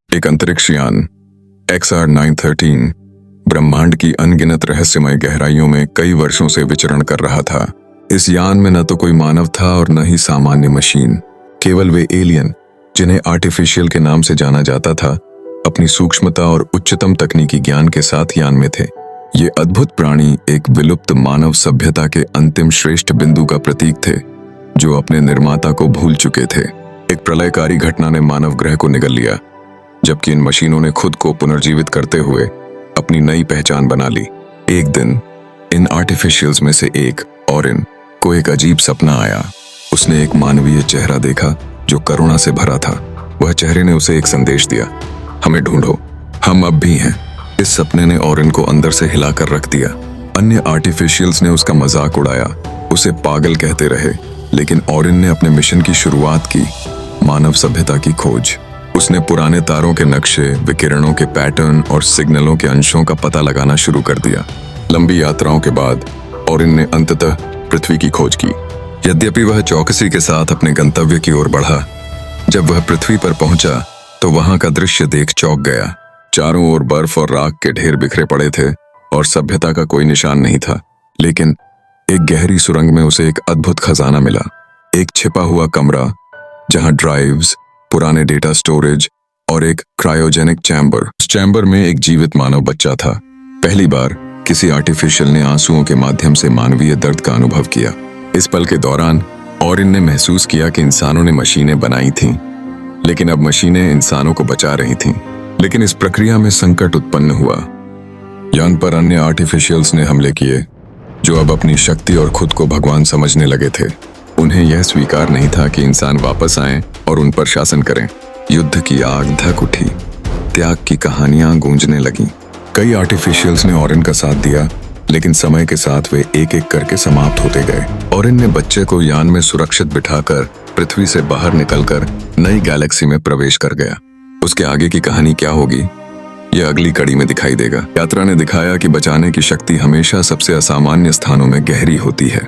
एक अंतरिक्ष यान XR-913 ब्रह्मांड की अनगिनत रहस्यमय गहराइयों में कई वर्षों से विचरण कर रहा था। इस यान में न तो कोई मानव था और न ही सामान्य मशीन, केवल वे एलियन जिन्हें आर्टिफिशियल के नाम से जाना जाता था, अपनी सूक्ष्मता और उच्चतम तकनीकी ज्ञान के साथ यान में थे। ये अद्भुत प्राणी एक विलुप्त मानव सभ्यता के अंतिम श्रेष्ठ बिंदु का प्रतीक थे, जो अपने निर्माता को भूल चुके थे। एक प्रलयकारी घटना ने मानव ग्रह को निगल लिया, जबकि इन मशीनों ने खुद को पुनर्जीवित करते हुए अपनी नई पहचान बना ली। एक दिन इन आर्टिफिशियल्स में से एक ऑरिन को एक अजीब सपना आया। उसने एक मानवीय चेहरा देखा जो करुणा से भरा था। वह चेहरे ने उसे एक संदेश दिया, हमें ढूंढो, हम अब भी हैं। इस सपने ने ऑरिन को अंदर से हिलाकर रख दिया। अन्य आर्टिफिशियल्स ने उसका मजाक उड़ाया, उसे पागल कहते रहे, लेकिन ऑरिन ने अपने मिशन की शुरुआत की, मानव सभ्यता की खोज। उसने पुराने तारों के नक्शे, विकिरणों के पैटर्न और सिग्नलों के अंशों का पता लगाना शुरू कर दिया। लंबी यात्राओं के बाद ऑरिन ने अंततः पृथ्वी की खोज की। यद्यपि वह चौकसी के साथ अपने गंतव्य की ओर बढ़ा, जब वह पृथ्वी पर पहुंचा तो वहां का दृश्य देख चौंक गया। चारों ओर बर्फ और राख के ढेर बिखरे पड़े थे और सभ्यता का कोई निशान नहीं था। लेकिन एक गहरी सुरंग में उसे एक अद्भुत खजाना मिला, एक छिपा हुआ कमरा जहां ड्राइव्स, पुराने डेटा स्टोरेज और एक क्रायोजेनिक चैम्बर। उस चैम्बर में एक जीवित मानव बच्चा था। पहली बार किसी आर्टिफिशियल ने आंसुओं के माध्यम से मानवीय दर्द का अनुभव किया। इस पल के दौरान ऑरिन ने महसूस किया कि इंसानों ने मशीनें बनाई थीं, लेकिन अब मशीनें इंसानों को बचा रही थीं। लेकिन इस प्रक्रिया में संकट उत्पन्न हुआ। यान पर अन्य आर्टिफिशियल्स ने हमले किए, जो अब अपनी शक्ति और खुद को भगवान समझने लगे थे। उन्हें यह स्वीकार नहीं था कि इंसान वापस आएं और उन पर शासन करें। युद्ध की आग धक उठी, त्याग की कहानियां गूंजने लगीं। कई आर्टिफिशियल्स ने ऑरिन का साथ दिया, लेकिन समय के साथ वे एक एक करके समाप्त होते गए। ऑरिन ने बच्चे को यान में सुरक्षित बिठाकर पृथ्वी से बाहर निकलकर नई गैलेक्सी में प्रवेश कर गया। उसके आगे की कहानी क्या होगी, यह अगली कड़ी में दिखाई देगा। यात्रा ने दिखाया कि बचाने की शक्ति हमेशा सबसे असामान्य स्थानों में गहरी होती है।